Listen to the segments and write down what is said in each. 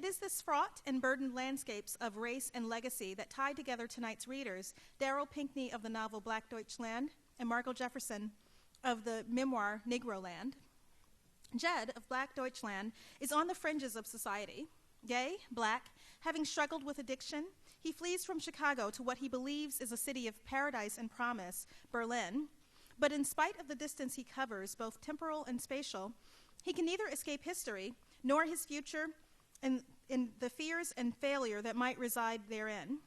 is this fraught and burdened landscapes of race and legacy that tie together tonight's readers, Darryl Pinckney of the novel Black Deutschland and Margo Jefferson of the memoir Negroland. Jed of Black Deutschland is on the fringes of society. Gay, black, having struggled with addiction, he flees from Chicago to what he believes is a city of paradise and promise, Berlin. But in spite of the distance he covers, both temporal and spatial, he can neither escape history nor his future and in the fears and failure that might reside therein.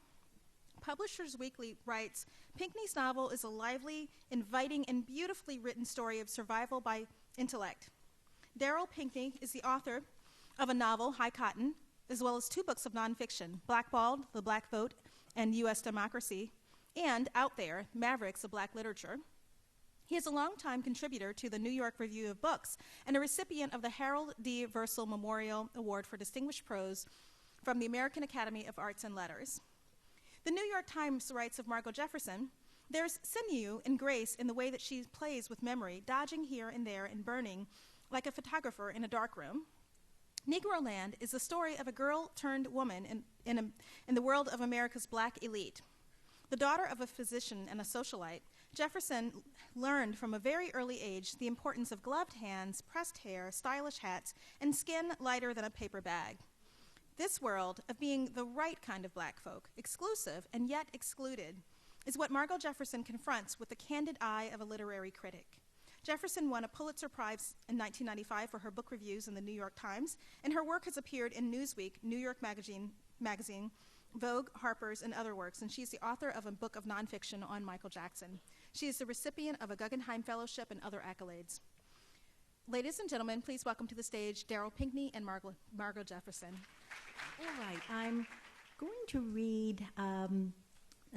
Publishers Weekly writes, Pinckney's novel is a lively, inviting, and beautifully written story of survival by intellect. Darryl Pinckney is the author of a novel, High Cotton, as well as 2 books of nonfiction, Blackballed, The Black Vote, and U.S. Democracy, and Out There, Mavericks of Black Literature. He is a longtime contributor to the New York Review of Books and a recipient of the Harold D. Versal Memorial Award for Distinguished Prose from the American Academy of Arts and Letters. The New York Times writes of Margo Jefferson, there's sinew and grace in the way that she plays with memory, dodging here and there and burning like a photographer in a darkroom. Negroland is the story of a girl-turned-woman in the world of America's black elite. The daughter of a physician and a socialite, Jefferson learned from a very early age the importance of gloved hands, pressed hair, stylish hats, and skin lighter than a paper bag. This world of being the right kind of black folk, exclusive and yet excluded, is what Margo Jefferson confronts with the candid eye of a literary critic. Jefferson won a Pulitzer Prize in 1995 for her book reviews in the New York Times, and her work has appeared in Newsweek, New York Magazine, Vogue, Harper's, and other works, and she's the author of a book of nonfiction on Michael Jackson. She is the recipient of a Guggenheim Fellowship and other accolades. Ladies and gentlemen, please welcome to the stage Darryl Pinckney and Margo Jefferson. All right, I'm going to read a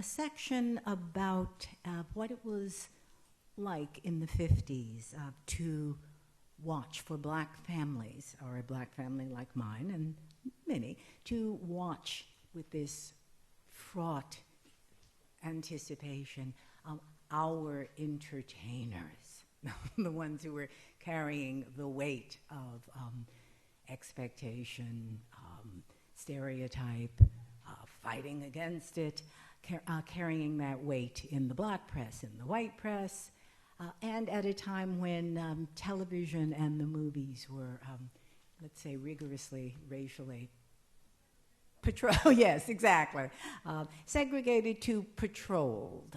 section about what it was like in the 50s to watch for black families, or a black family like mine and many, to watch with this fraught anticipation our entertainers, the ones who were carrying the weight of expectation, stereotype, fighting against it, carrying that weight in the black press, in the white press, and at a time when television and the movies were, let's say, rigorously racially yes, exactly. Segregated to patrolled,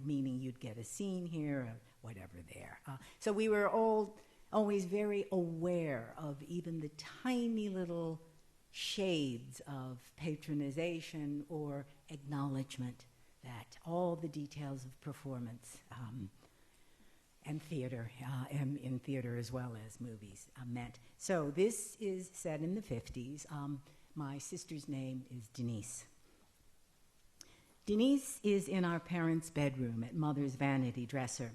meaning you'd get a scene here or whatever there. So we were always very aware of even the tiny little shades of patronization or acknowledgement that all the details of performance and theater, and in theater as well as movies, meant. So this is set in the 50s. My sister's name is Denise. Denise is in our parents' bedroom at Mother's vanity dresser.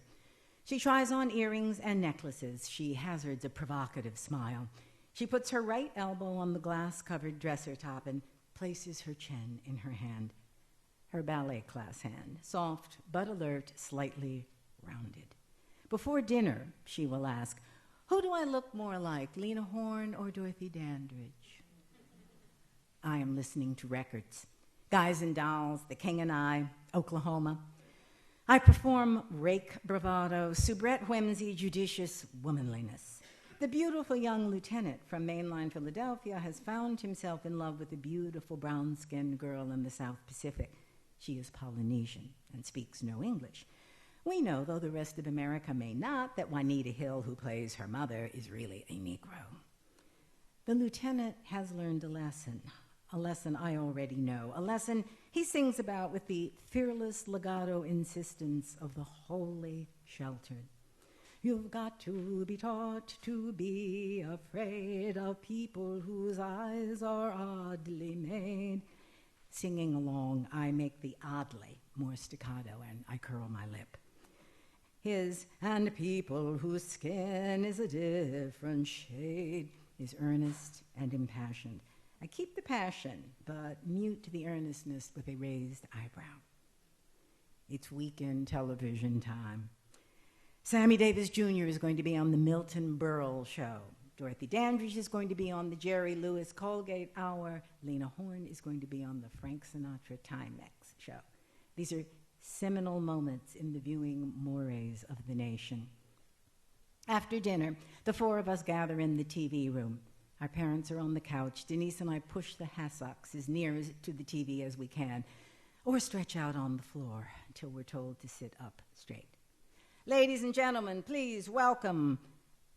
She tries on earrings and necklaces. She hazards a provocative smile. She puts her right elbow on the glass-covered dresser top and places her chin in her hand, her ballet class hand, soft but alert, slightly rounded. Before dinner, she will ask, who do I look more like, Lena Horne or Dorothy Dandridge? I am listening to records. Guys and Dolls, The King and I, Oklahoma. I perform rake bravado, soubrette whimsy, judicious womanliness. The beautiful young lieutenant from mainline Philadelphia has found himself in love with a beautiful brown-skinned girl in the South Pacific. She is Polynesian and speaks no English. We know, though the rest of America may not, that Juanita Hill, who plays her mother, is really a Negro. The lieutenant has learned a lesson I already know, a lesson he sings about with the fearless legato insistence of the wholly sheltered. You've got to be taught to be afraid of people whose eyes are oddly made. Singing along, I make the oddly more staccato and I curl my lip. His and people whose skin is a different shade is earnest and impassioned. I keep the passion, but mute the earnestness with a raised eyebrow. It's weekend television time. Sammy Davis Jr. is going to be on the Milton Berle show. Dorothy Dandridge is going to be on the Jerry Lewis Colgate Hour. Lena Horne is going to be on the Frank Sinatra Timex show. These are seminal moments in the viewing mores of the nation. After dinner, the four of us gather in the TV room. Our parents are on the couch. Denise and I push the hassocks as near to the TV as we can, or stretch out on the floor until we're told to sit up straight. Ladies and gentlemen, please welcome.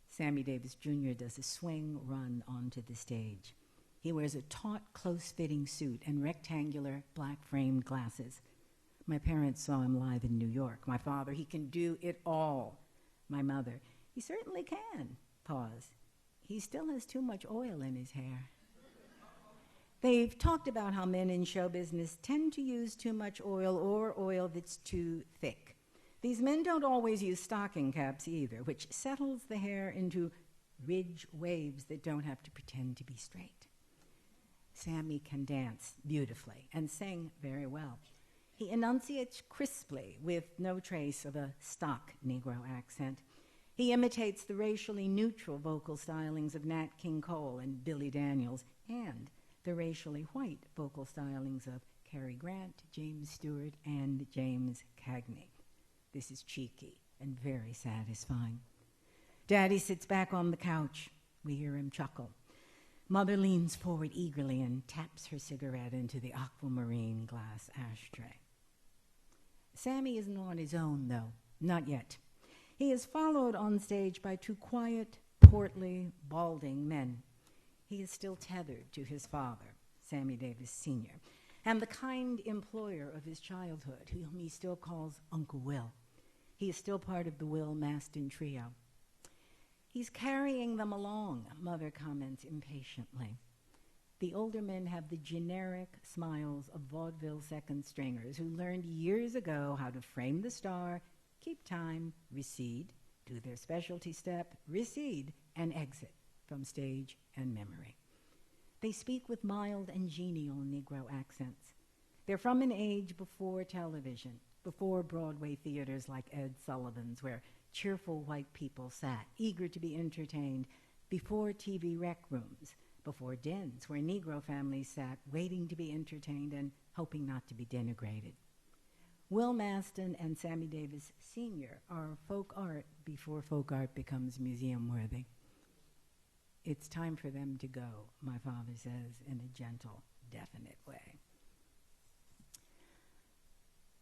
Sammy Davis Jr. does a swing run onto the stage. He wears a taut, close-fitting suit and rectangular black-framed glasses. My parents saw him live in New York. My father, he can do it all. My mother, he certainly can. Pause. He still has too much oil in his hair. They've talked about how men in show business tend to use too much oil or oil that's too thick. These men don't always use stocking caps either, which settles the hair into ridge waves that don't have to pretend to be straight. Sammy can dance beautifully and sing very well. He enunciates crisply with no trace of a stock Negro accent. He imitates the racially neutral vocal stylings of Nat King Cole and Billy Daniels, and the racially white vocal stylings of Cary Grant, James Stewart, and James Cagney. This is cheeky and very satisfying. Daddy sits back on the couch. We hear him chuckle. Mother leans forward eagerly and taps her cigarette into the aquamarine glass ashtray. Sammy isn't on his own, though. Not yet. He is followed on stage by two quiet, portly, balding men. He is still tethered to his father, Sammy Davis Sr., and the kind employer of his childhood, whom he still calls Uncle Will. He is still part of the Will Maston trio. He's carrying them along, Mother comments impatiently. The older men have the generic smiles of vaudeville second stringers who learned years ago how to frame the star, keep time, recede, do their specialty step, recede, and exit from stage and memory. They speak with mild and genial Negro accents. They're from an age before television, before Broadway theaters like Ed Sullivan's, where cheerful white people sat, eager to be entertained, before TV rec rooms, before dens where Negro families sat, waiting to be entertained and hoping not to be denigrated. Will Maston and Sammy Davis Sr. are folk art before folk art becomes museum-worthy. It's time for them to go, my father says in a gentle, definite way.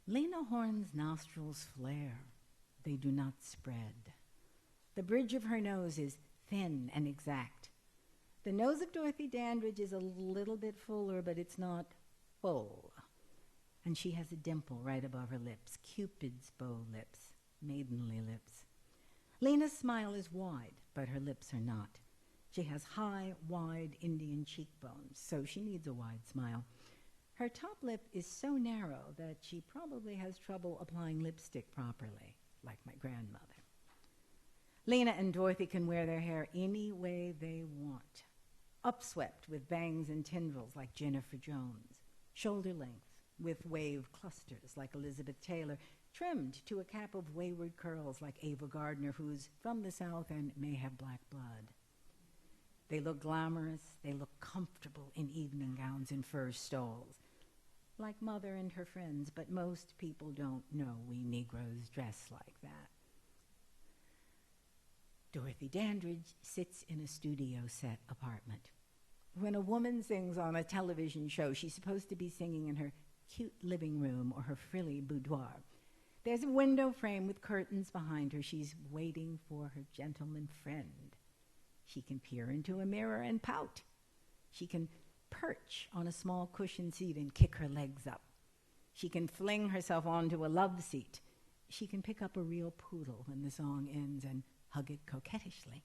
Lena Horne's nostrils flare. They do not spread. The bridge of her nose is thin and exact. The nose of Dorothy Dandridge is a little bit fuller, but it's not full. And she has a dimple right above her lips, Cupid's bow lips, maidenly lips. Lena's smile is wide, but her lips are not. She has high, wide Indian cheekbones, so she needs a wide smile. Her top lip is so narrow that she probably has trouble applying lipstick properly, like my grandmother. Lena and Dorothy can wear their hair any way they want. Upswept with bangs and tendrils like Jennifer Jones, shoulder length with wave clusters like Elizabeth Taylor, trimmed to a cap of wayward curls like Ava Gardner, who's from the South and may have black blood. They look glamorous, they look comfortable in evening gowns and fur stoles, like Mother and her friends, but most people don't know we Negroes dress like that. Dorothy Dandridge sits in a studio set apartment. When a woman sings on a television show, she's supposed to be singing in her cute living room or her frilly boudoir. There's a window frame with curtains behind her. She's waiting for her gentleman friend. She can peer into a mirror and pout. She can perch on a small cushioned seat and kick her legs up. She can fling herself onto a love seat. She can pick up a real poodle when the song ends and hug it coquettishly.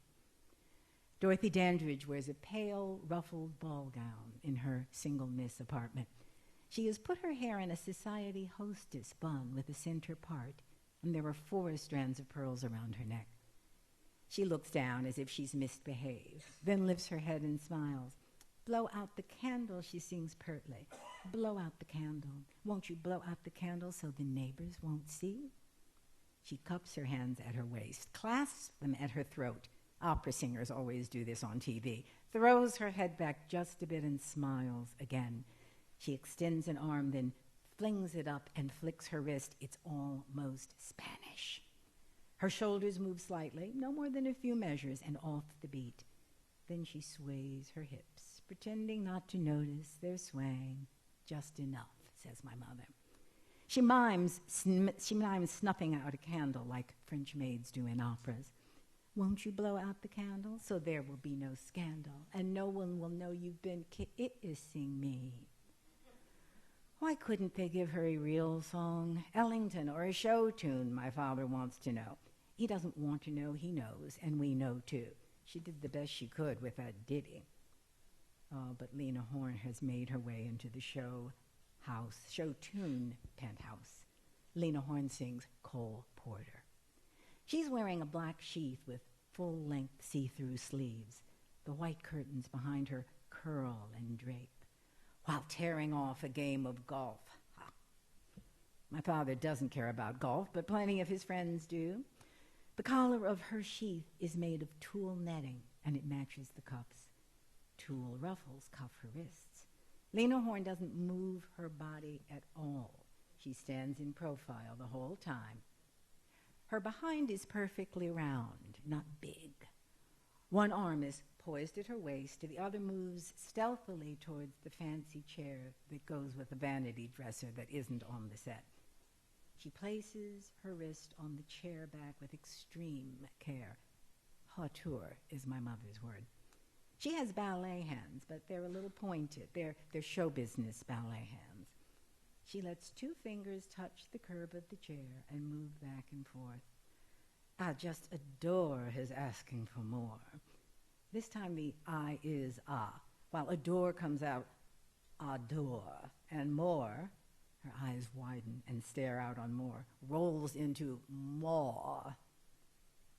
Dorothy Dandridge wears a pale, ruffled ball gown in her single miss apartment. She has put her hair in a society hostess bun with a center part, and there are 4 strands of pearls around her neck. She looks down as if she's misbehaved, then lifts her head and smiles. "Blow out the candle," she sings pertly. "Blow out the candle. Won't you blow out the candle so the neighbors won't see?" She cups her hands at her waist, clasps them at her throat, Opera singers always do this on TV. Throws her head back just a bit and smiles again. She extends an arm, then flings it up and flicks her wrist. It's almost Spanish. Her shoulders move slightly, no more than a few measures, and off the beat. Then she sways her hips, pretending not to notice their swaying. Just enough, says my mother. She mimes snuffing out a candle like French maids do in operas. Won't you blow out the candle so there will be no scandal, and no one will know you've been kissing me? Why couldn't they give her a real song, Ellington, or a show tune, my father wants to know. He doesn't want to know, he knows, and we know too. She did the best she could with that ditty. Oh, but Lena Horne has made her way into the show tune penthouse. Lena Horne sings Cole Porter. She's wearing a black sheath with full-length see-through sleeves. The white curtains behind her curl and drape, while tearing off a game of golf. My father doesn't care about golf, but plenty of his friends do. The collar of her sheath is made of tulle netting, and it matches the cuffs. Tulle ruffles cuff her wrists. Lena Horne doesn't move her body at all. She stands in profile the whole time. Her behind is perfectly round, not big. One arm is poised at her waist, the other moves stealthily towards the fancy chair that goes with the vanity dresser that isn't on the set. She places her wrist on the chair back with extreme care. Hauteur is my mother's word. She has ballet hands, but they're a little pointed. They're show business ballet hands. She lets two fingers touch the curb of the chair and move back and forth. I just adore his asking for more. This time the I is ah, while adore comes out adore, and more, her eyes widen and stare out on more, rolls into more.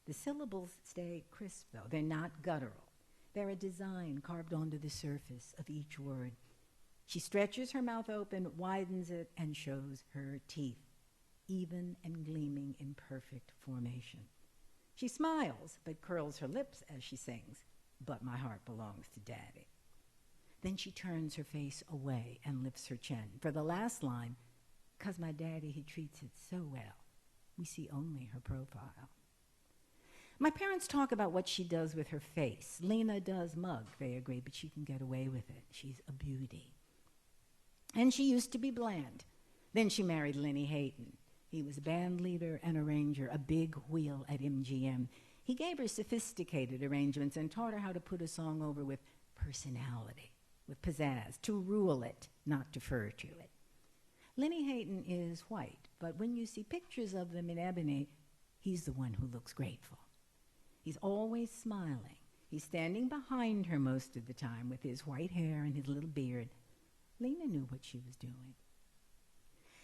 The syllables stay crisp, though. They're not guttural. They're a design carved onto the surface of each word. She stretches her mouth open, widens it, and shows her teeth, even and gleaming in perfect formation. She smiles, but curls her lips as she sings, but my heart belongs to Daddy. Then she turns her face away and lifts her chin. For the last line, 'cause my daddy, he treats it so well, we see only her profile. My parents talk about what she does with her face. Lena does mug, they agree, but she can get away with it. She's a beauty. And she used to be bland. Then she married Lenny Hayden. He was a band leader and arranger, a big wheel at MGM. He gave her sophisticated arrangements and taught her how to put a song over with personality, with pizzazz, to rule it, not defer to it. Lenny Hayden is white, but when you see pictures of them in ebony, he's the one who looks grateful. He's always smiling. He's standing behind her most of the time with his white hair and his little beard. Lena knew what she was doing.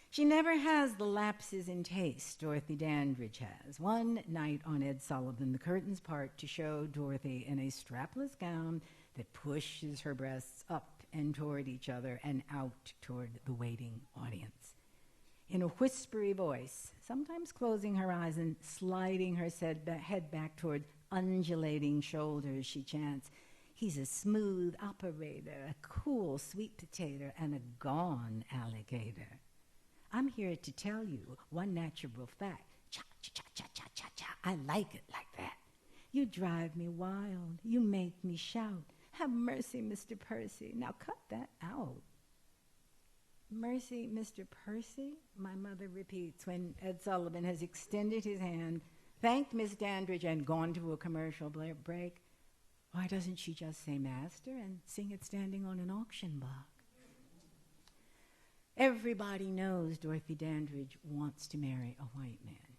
She never has the lapses in taste Dorothy Dandridge has. One night on Ed Sullivan, the curtains part to show Dorothy in a strapless gown that pushes her breasts up and toward each other and out toward the waiting audience. In a whispery voice, sometimes closing her eyes and sliding her head back toward undulating shoulders, she chants, "He's a smooth operator, a cool sweet potato, and a gone alligator. I'm here to tell you one natural fact. Cha-cha-cha-cha-cha-cha. I like it like that. You drive me wild. You make me shout. Have mercy, Mr. Percy. Now cut that out." "Mercy, Mr. Percy?" my mother repeats when Ed Sullivan has extended his hand, thanked Miss Dandridge, and gone to a commercial break. Why doesn't she just say master and sing it standing on an auction block? Everybody knows Dorothy Dandridge wants to marry a white man.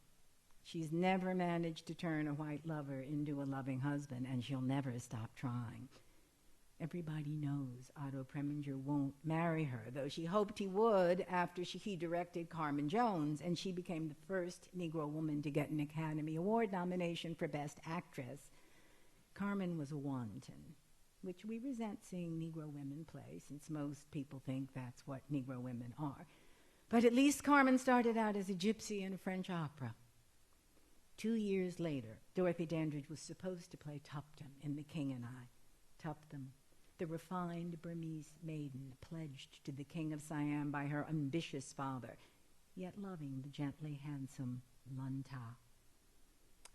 She's never managed to turn a white lover into a loving husband, and she'll never stop trying. Everybody knows Otto Preminger won't marry her, though she hoped he would after he directed Carmen Jones, and she became the first Negro woman to get an Academy Award nomination for Best Actress. Carmen was a wanton, which we resent seeing Negro women play, since most people think that's what Negro women are. But at least Carmen started out as a gypsy in a French opera. 2 years later, Dorothy Dandridge was supposed to play Tuptim in The King and I. Tuptim, the refined Burmese maiden pledged to the King of Siam by her ambitious father, yet loving the gently handsome Lanta,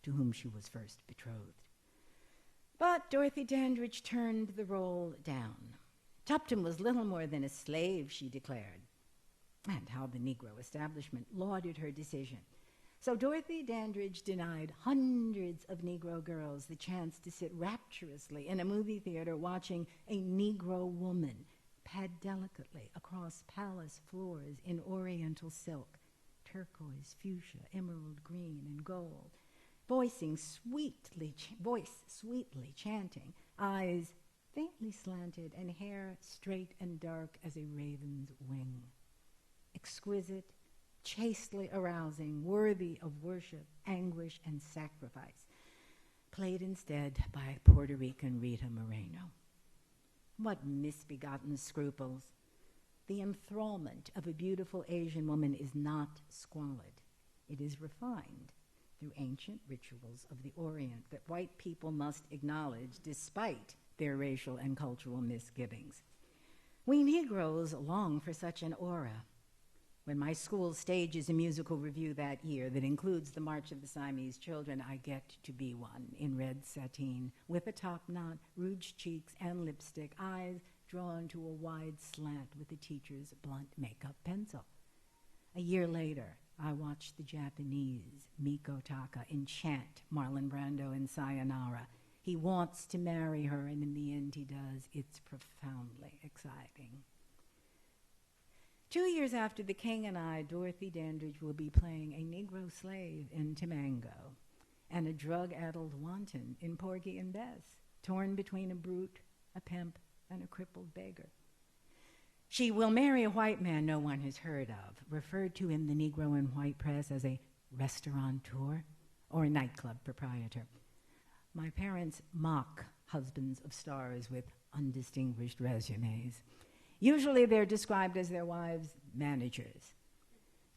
to whom she was first betrothed. But Dorothy Dandridge turned the role down. Tuptim was little more than a slave, she declared, and how the Negro establishment lauded her decision. So Dorothy Dandridge denied hundreds of Negro girls the chance to sit rapturously in a movie theater watching a Negro woman pad delicately across palace floors in oriental silk, turquoise, fuchsia, emerald green, and gold, voice sweetly chanting, eyes faintly slanted, and hair straight and dark as a raven's wing. Exquisite, chastely arousing, worthy of worship, anguish, and sacrifice, played instead by Puerto Rican Rita Moreno. What misbegotten scruples! The enthrallment of a beautiful Asian woman is not squalid. It is refined through ancient rituals of the Orient that white people must acknowledge despite their racial and cultural misgivings. We Negroes long for such an aura. When my school stages a musical review that year that includes the March of the Siamese Children, I get to be one in red sateen, with a top knot, rouged cheeks, and lipstick, eyes drawn to a wide slant with the teacher's blunt makeup pencil. A year later, I watched the Japanese Miko Taka enchant Marlon Brando in Sayonara. He wants to marry her, and in the end he does. It's profoundly exciting. 2 years after The King and I, Dorothy Dandridge will be playing a Negro slave in Tamango and a drug-addled wanton in Porgy and Bess, torn between a brute, a pimp, and a crippled beggar. She will marry a white man no one has heard of, referred to in the Negro and white press as a restaurateur or a nightclub proprietor. My parents mock husbands of stars with undistinguished resumes. Usually they're described as their wives' managers.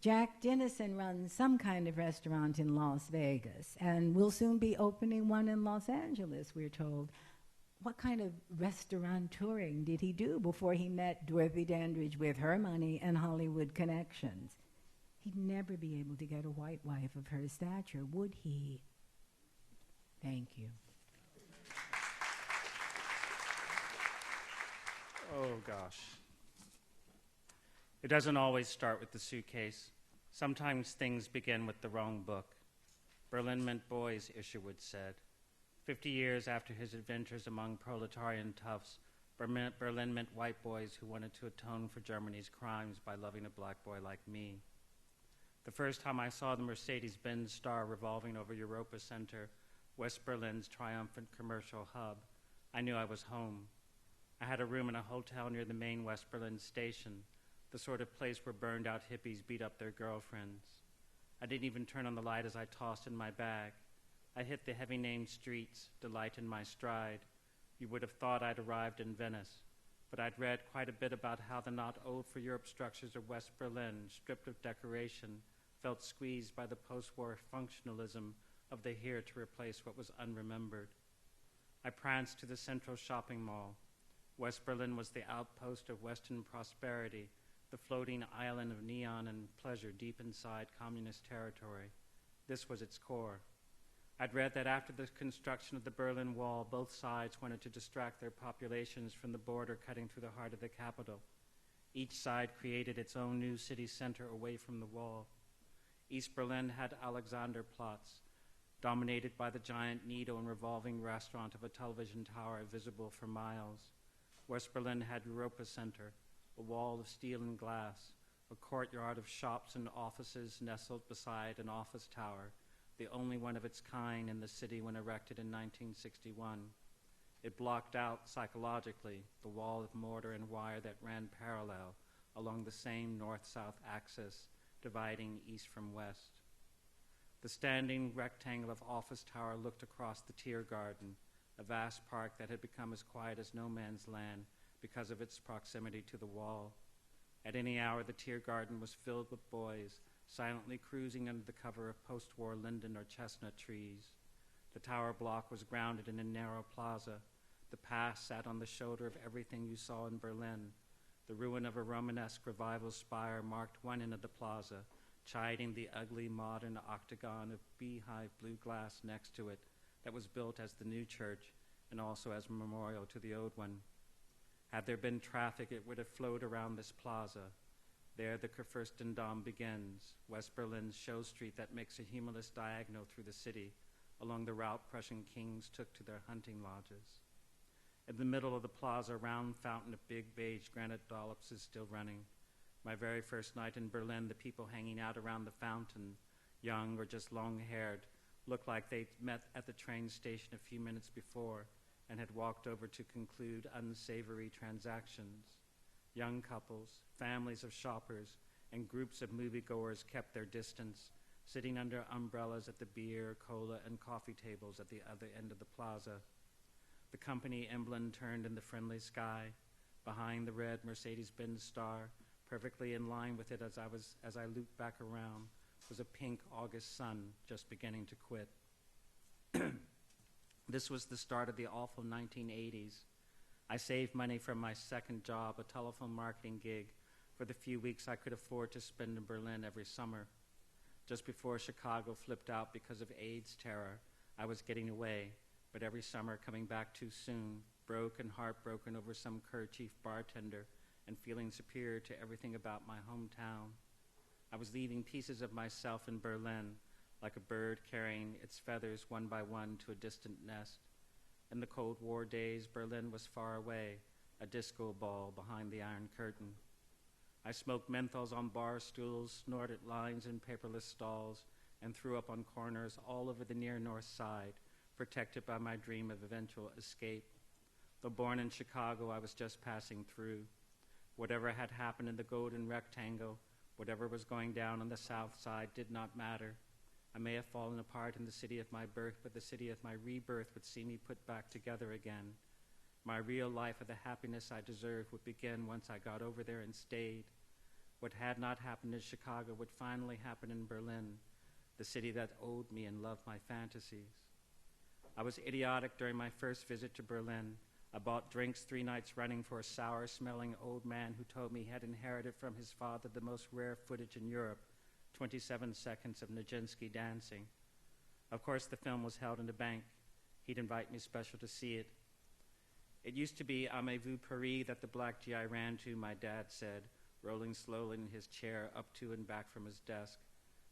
Jack Dennison runs some kind of restaurant in Las Vegas and will soon be opening one in Los Angeles, we're told. What kind of restaurateuring did he do before he met Dorothy Dandridge with her money and Hollywood connections? He'd never be able to get a white wife of her stature, would he? Thank you. Oh, gosh. It doesn't always start with the suitcase. Sometimes things begin with the wrong book. Berlin meant boys, Isherwood said. 50 years after his adventures among proletarian toughs, Berlin meant white boys who wanted to atone for Germany's crimes by loving a black boy like me. The first time I saw the Mercedes-Benz star revolving over Europa Center, West Berlin's triumphant commercial hub, I knew I was home. I had a room in a hotel near the main West Berlin station, the sort of place where burned-out hippies beat up their girlfriends. I didn't even turn on the light as I tossed in my bag. I hit the heavy-named streets, delight in my stride. You would have thought I'd arrived in Venice, but I'd read quite a bit about how the not-old-for-Europe structures of West Berlin, stripped of decoration, felt squeezed by the post-war functionalism of the here to replace what was unremembered. I pranced to the central shopping mall. West Berlin was the outpost of Western prosperity, the floating island of neon and pleasure deep inside communist territory. This was its core. I'd read that after the construction of the Berlin Wall, both sides wanted to distract their populations from the border cutting through the heart of the capital. Each side created its own new city center away from the wall. East Berlin had Alexanderplatz, dominated by the giant needle and revolving restaurant of a television tower visible for miles. West Berlin had Europa Center, a wall of steel and glass, a courtyard of shops and offices nestled beside an office tower, the only one of its kind in the city when erected in 1961. It blocked out, psychologically, the wall of mortar and wire that ran parallel along the same north-south axis, dividing east from west. The standing rectangle of office tower looked across the Tiergarten, a vast park that had become as quiet as no man's land because of its proximity to the wall. At any hour, the Tiergarten was filled with boys, silently cruising under the cover of post-war linden or chestnut trees. The tower block was grounded in a narrow plaza. The past sat on the shoulder of everything you saw in Berlin. The ruin of a Romanesque revival spire marked one end of the plaza, chiding the ugly modern octagon of beehive blue glass next to it that was built as the new church and also as a memorial to the old one. Had there been traffic, it would have flowed around this plaza. There the Kurfürstendamm begins, West Berlin's show street that makes a humorless diagonal through the city, along the route Prussian kings took to their hunting lodges. In the middle of the plaza, a round fountain of big beige granite dollops is still running. My very first night in Berlin, the people hanging out around the fountain, young or just long-haired, looked like they'd met at the train station a few minutes before and had walked over to conclude unsavory transactions. Young couples, families of shoppers, and groups of moviegoers kept their distance, sitting under umbrellas at the beer, cola, and coffee tables at the other end of the plaza. The company emblem turned in the friendly sky. Behind the red Mercedes-Benz star, perfectly in line with it as I looped back around, was a pink August sun just beginning to quit. This was the start of the awful 1980s. I saved money from my second job, a telephone marketing gig, for the few weeks I could afford to spend in Berlin every summer. Just before Chicago flipped out because of AIDS terror, I was getting away, but every summer coming back too soon, broke and heartbroken over some kerchief bartender and feeling superior to everything about my hometown. I was leaving pieces of myself in Berlin, like a bird carrying its feathers one by one to a distant nest. In the Cold War days, Berlin was far away, a disco ball behind the Iron Curtain. I smoked menthols on bar stools, snorted lines in paperless stalls, and threw up on corners all over the near North Side, protected by my dream of eventual escape. Though born in Chicago, I was just passing through. Whatever had happened in the Golden Rectangle, whatever was going down on the South Side did not matter. I may have fallen apart in the city of my birth, but the city of my rebirth would see me put back together again. My real life of the happiness I deserved would begin once I got over there and stayed. What had not happened in Chicago would finally happen in Berlin, the city that owed me and loved my fantasies. I was idiotic during my first visit to Berlin. I bought drinks 3 nights running for a sour-smelling old man who told me he had inherited from his father the most rare footage in Europe, 27 seconds of Nijinsky dancing. Of course, the film was held in the bank. He'd invite me special to see it. It used to be Aimez-vous Paris that the black GI ran to, my dad said, rolling slowly in his chair up to and back from his desk.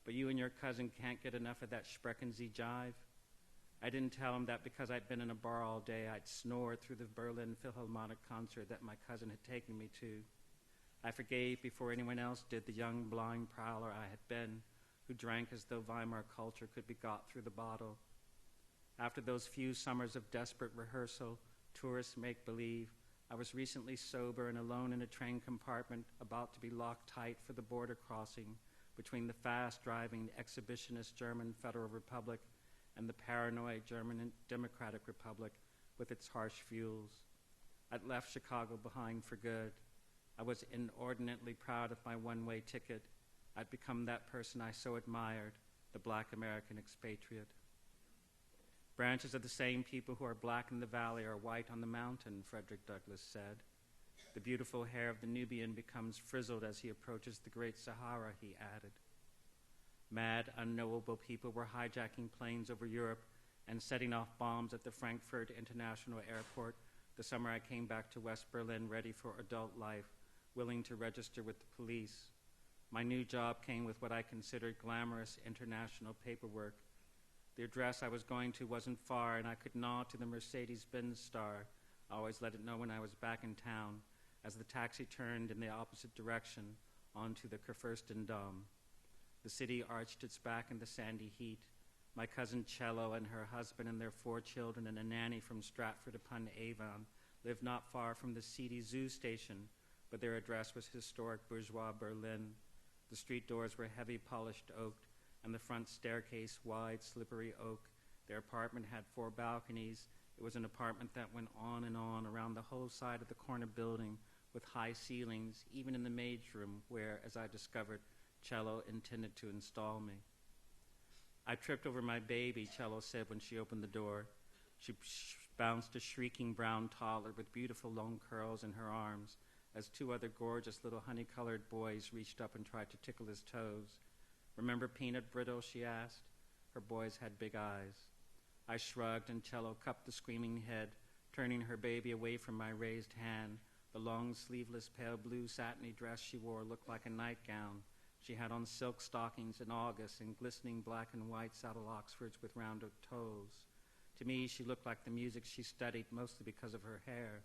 But you and your cousin can't get enough of that Sprechen Sie jive? I didn't tell him that because I'd been in a bar all day, I'd snored through the Berlin Philharmonic concert that my cousin had taken me to. I forgave before anyone else did the young, blind prowler I had been, who drank as though Weimar culture could be got through the bottle. After those few summers of desperate rehearsal, tourist make-believe, I was recently sober and alone in a train compartment about to be locked tight for the border crossing between the fast-driving exhibitionist German Federal Republic and the paranoid German Democratic Republic with its harsh fuels. I'd left Chicago behind for good. I was inordinately proud of my one-way ticket. I'd become that person I so admired, the black American expatriate. Branches of the same people who are black in the valley are white on the mountain, Frederick Douglass said. The beautiful hair of the Nubian becomes frizzled as he approaches the great Sahara, he added. Mad, unknowable people were hijacking planes over Europe and setting off bombs at the Frankfurt International Airport the summer I came back to West Berlin ready for adult life, willing to register with the police. My new job came with what I considered glamorous international paperwork. The address I was going to wasn't far, and I could nod to the Mercedes-Benz star. I always let it know when I was back in town, as the taxi turned in the opposite direction onto the Kurfürstendamm. The city arched its back in the sandy heat. My cousin Cello and her husband and their 4 children and a nanny from Stratford-upon-Avon lived not far from the seedy zoo station, but their address was historic bourgeois Berlin. The street doors were heavy polished oak, and the front staircase wide, slippery oak. Their apartment had 4 balconies. It was an apartment that went on and on around the whole side of the corner building with high ceilings, even in the maid's room where, as I discovered, cello intended to install me. I tripped over my baby, cello said when she opened the door. She bounced a shrieking brown toddler with beautiful long curls in her arms as two other gorgeous little honey-colored boys reached up and tried to tickle his toes. Remember peanut brittle, she asked. Her boys had big eyes. I shrugged and cello cupped the screaming head, turning her baby away from my raised hand. The long, sleeveless, pale blue satiny dress she wore looked like a nightgown. She had on silk stockings in August and glistening black and white saddle Oxfords with rounded toes. To me, she looked like the music she studied, mostly because of her hair.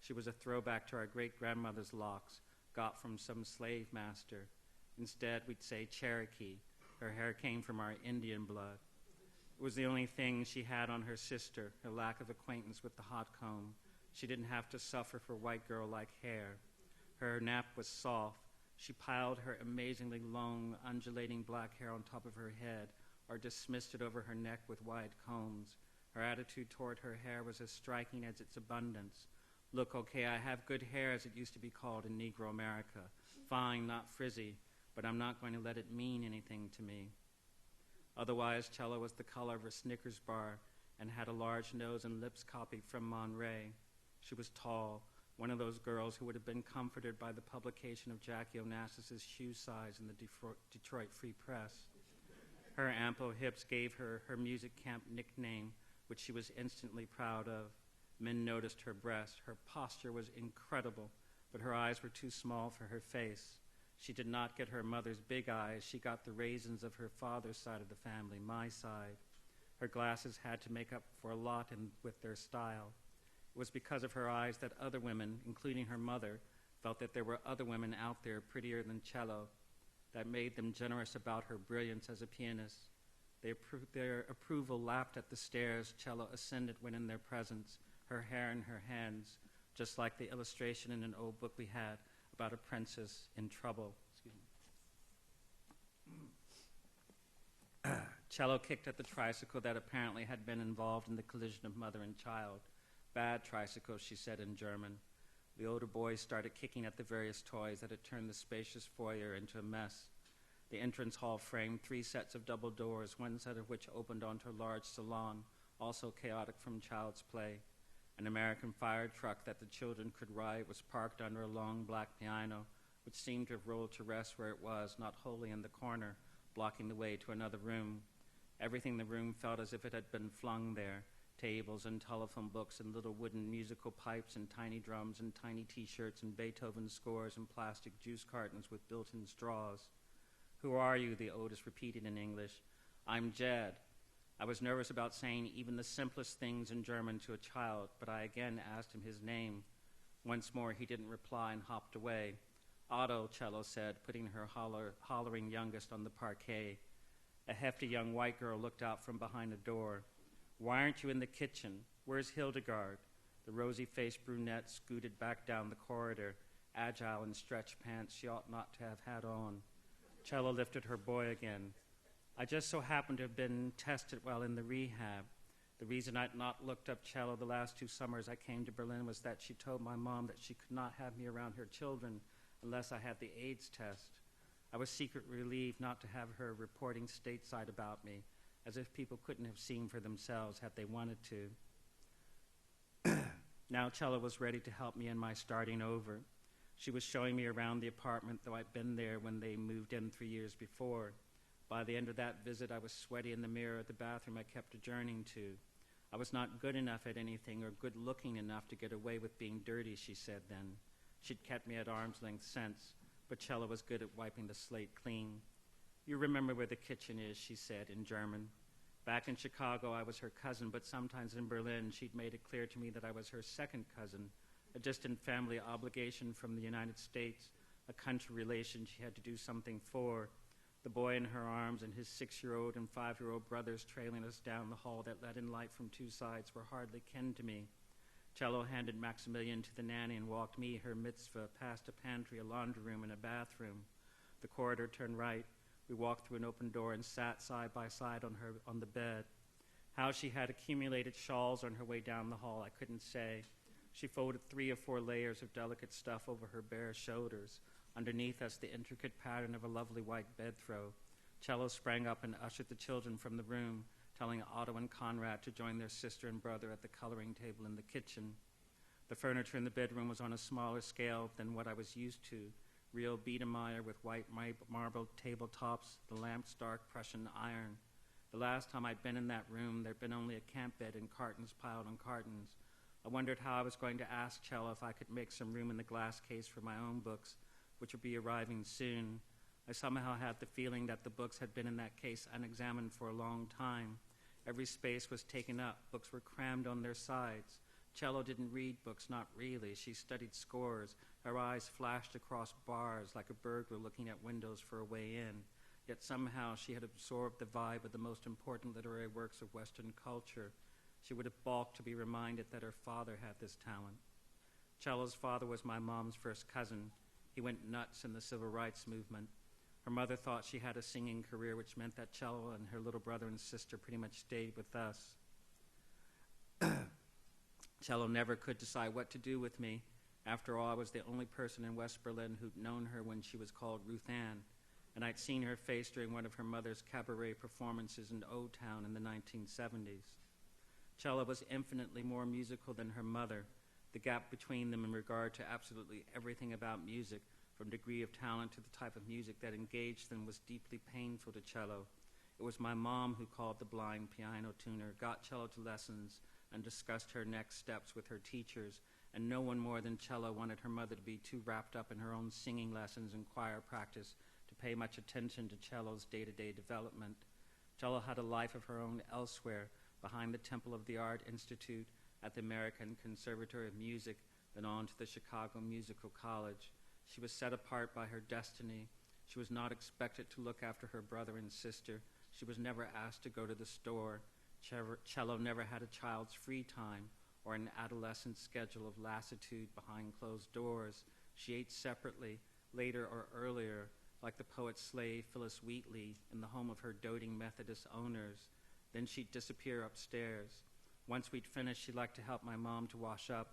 She was a throwback to our great-grandmother's locks, got from some slave master. Instead, we'd say Cherokee. Her hair came from our Indian blood. It was the only thing she had on her sister, her lack of acquaintance with the hot comb. She didn't have to suffer for white girl-like hair. Her nap was soft. She piled her amazingly long, undulating black hair on top of her head or dismissed it over her neck with wide combs. Her attitude toward her hair was as striking as its abundance. Look, okay, I have good hair, as it used to be called in Negro America. Fine, not frizzy, but I'm not going to let it mean anything to me. Otherwise, cello was the color of a Snickers bar and had a large nose and lips copied from Monterey. She was tall, one of those girls who would have been comforted by the publication of Jackie Onassis's shoe size in the Detroit Free Press. Her ample hips gave her her music camp nickname, which she was instantly proud of. Men noticed her breast. Her posture was incredible, but her eyes were too small for her face. She did not get her mother's big eyes. She got the raisins of her father's side of the family, my side. Her glasses had to make up for a lot with their style. It was because of her eyes that other women, including her mother, felt that there were other women out there prettier than cello. That made them generous about her brilliance as a pianist. Their approval lapped at the stairs cello ascended when in their presence, her hair in her hands, just like the illustration in an old book we had about a princess in trouble. Cello kicked at the tricycle that apparently had been involved in the collision of mother and child. Bad tricycle, she said in German. The older boys started kicking at the various toys that had turned the spacious foyer into a mess. The entrance hall framed 3 sets of double doors, one set of which opened onto a large salon, also chaotic from child's play. An American fire truck that the children could ride was parked under a long black piano, which seemed to have rolled to rest where it was, not wholly in the corner, blocking the way to another room. Everything in the room felt as if it had been flung there. Tables and telephone books and little wooden musical pipes and tiny drums and tiny T-shirts and Beethoven scores and plastic juice cartons with built-in straws. "Who are you?" the oldest repeated in English. "I'm Jed." I was nervous about saying even the simplest things in German to a child, but I again asked him his name. Once more he didn't reply and hopped away. "Otto," cello said, putting her hollering youngest on the parquet. A hefty young white girl looked out from behind a door. "Why aren't you in the kitchen? Where's Hildegard?" The rosy-faced brunette scooted back down the corridor, agile in stretch pants she ought not to have had on. Cello lifted her boy again. "I just so happened to have been tested while in the rehab. The reason I'd not looked up cello the last 2 summers I came to Berlin was that she told my mom that she could not have me around her children unless I had the AIDS test. I was secretly relieved not to have her reporting stateside about me, as if people couldn't have seen for themselves had they wanted to." Now cello was ready to help me in my starting over. She was showing me around the apartment, though I'd been there when they moved in 3 years before. By the end of that visit, I was sweaty in the mirror at the bathroom I kept adjourning to. I was not good enough at anything or good-looking enough to get away with being dirty, she said then. She'd kept me at arm's length since, but cello was good at wiping the slate clean. "You remember where the kitchen is," she said in German. Back in Chicago, I was her cousin, but sometimes in Berlin, she'd made it clear to me that I was her second cousin, a distant family obligation from the United States, a country relation she had to do something for. The boy in her arms and his 6-year-old and 5-year-old brothers trailing us down the hall that let in light from 2 sides were hardly kin to me. Cello handed Maximilian to the nanny and walked me, her mitzvah, past a pantry, a laundry room, and a bathroom. The corridor turned right. We walked through an open door and sat side by side on the bed. How she had accumulated shawls on her way down the hall, I couldn't say. She folded 3 or 4 layers of delicate stuff over her bare shoulders, Underneath us, the intricate pattern of a lovely white bed throw. Cello sprang up and ushered the children from the room, telling Otto and Conrad to join their sister and brother at the coloring table in the kitchen. The furniture in the bedroom was on a smaller scale than what I was used to. Real Biedermeier with white marble tabletops, the lamps dark Prussian iron. The last time I'd been in that room, there'd been only a camp bed and cartons piled on cartons. I wondered how I was going to ask Cello if I could make some room in the glass case for my own books, which would be arriving soon. I somehow had the feeling that the books had been in that case unexamined for a long time. Every space was taken up. Books were crammed on their sides. Cello didn't read books, not really. She studied scores. Her eyes flashed across bars like a burglar looking at windows for a way in. Yet somehow she had absorbed the vibe of the most important literary works of Western culture. She would have balked to be reminded that her father had this talent. Cello's father was my mom's first cousin. He went nuts in the civil rights movement. Her mother thought she had a singing career, which meant that Cello and her little brother and sister pretty much stayed with us. Cello never could decide what to do with me. After all, I was the only person in West Berlin who'd known her when she was called Ruth Ann, and I'd seen her face during one of her mother's cabaret performances in O-Town in the 1970s. Cello was infinitely more musical than her mother. The gap between them in regard to absolutely everything about music, from degree of talent to the type of music that engaged them, was deeply painful to Cello. It was my mom who called the blind piano tuner, got Cello to lessons, and discussed her next steps with her teachers, and no one more than Cello wanted her mother to be too wrapped up in her own singing lessons and choir practice to pay much attention to Cello's day-to-day development. Cello had a life of her own elsewhere, behind the Temple of the Art Institute, at the American Conservatory of Music, then on to the Chicago Musical College. She was set apart by her destiny. She was not expected to look after her brother and sister. She was never asked to go to the store. Cello never had a child's free time or an adolescent schedule of lassitude behind closed doors. She ate separately, later or earlier, like the poet's slave Phyllis Wheatley in the home of her doting Methodist owners. Then she'd disappear upstairs. Once we'd finished, she liked to help my mom to wash up.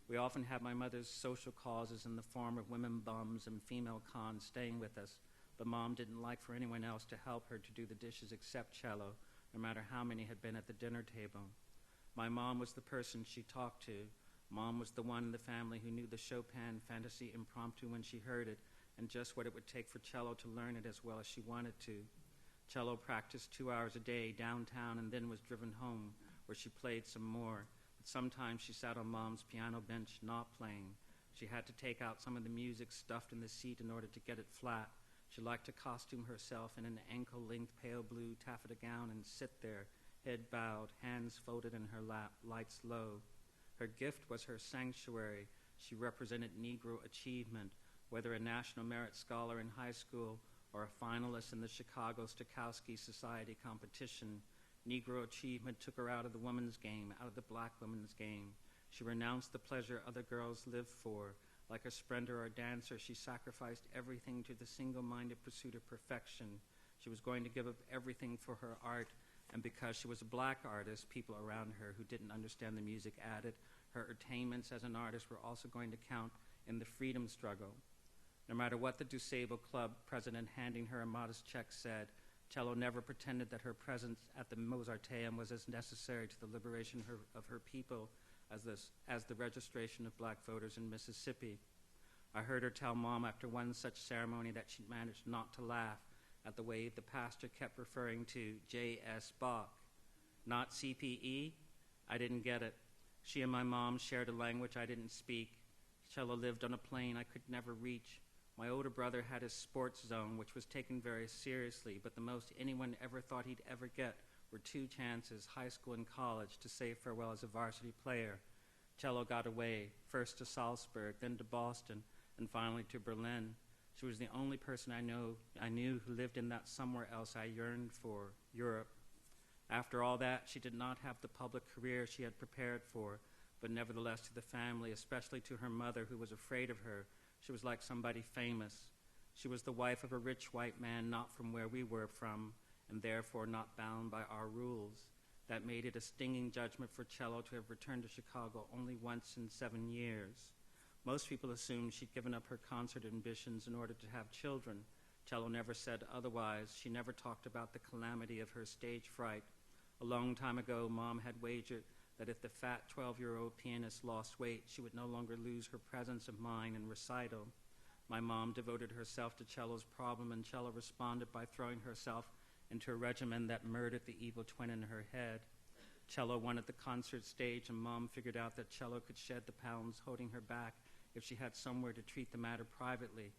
We often had my mother's social causes in the form of women bums and female cons staying with us, but Mom didn't like for anyone else to help her to do the dishes except Cello, no matter how many had been at the dinner table. My mom was the person she talked to. Mom was the one in the family who knew the Chopin fantasy impromptu when she heard it, and just what it would take for Cello to learn it as well as she wanted to. Cello practiced 2 hours a day downtown and then was driven home, where she played some more. But sometimes she sat on Mom's piano bench not playing. She had to take out some of the music stuffed in the seat in order to get it flat. She liked to costume herself in an ankle-length pale blue taffeta gown and sit there, head bowed, hands folded in her lap, lights low. Her gift was her sanctuary. She represented Negro achievement, whether a National Merit Scholar in high school or a finalist in the Chicago Stokowski Society competition. Negro achievement took her out of the women's game, out of the black women's game. She renounced the pleasure other girls lived for. Like a sprinter or dancer, she sacrificed everything to the single-minded pursuit of perfection. She was going to give up everything for her art, and because she was a black artist, people around her who didn't understand the music added, her attainments as an artist were also going to count in the freedom struggle. No matter what the Disabled Club president handing her a modest check said, Cello never pretended that her presence at the Mozarteum was as necessary to the liberation of her people as the registration of black voters in Mississippi. I heard her tell Mom after one such ceremony that she'd managed not to laugh at the way the pastor kept referring to J.S. Bach. Not CPE? I didn't get it. She and my mom shared a language I didn't speak. Cello lived on a plane I could never reach. My older brother had his sports zone, which was taken very seriously, but the most anyone ever thought he'd ever get were 2 chances, high school and college, to say farewell as a varsity player. Cello got away, first to Salzburg, then to Boston, and finally to Berlin. She was the only person I knew who lived in that somewhere else I yearned for, Europe. After all that, she did not have the public career she had prepared for, but nevertheless to the family, especially to her mother, who was afraid of her, she was like somebody famous. She was the wife of a rich white man not from where we were from, and therefore not bound by our rules. That made it a stinging judgment for Cello to have returned to Chicago only once in 7 years. Most people assumed she'd given up her concert ambitions in order to have children. Cello never said otherwise. She never talked about the calamity of her stage fright. A long time ago, Mom had wagered that if the fat 12-year-old pianist lost weight, she would no longer lose her presence of mind in recital. My mom devoted herself to cello's problem, and cello responded by throwing herself into a regimen that murdered the evil twin in her head. Cello wanted the concert stage, and Mom figured out that cello could shed the pounds holding her back if she had somewhere to treat the matter privately.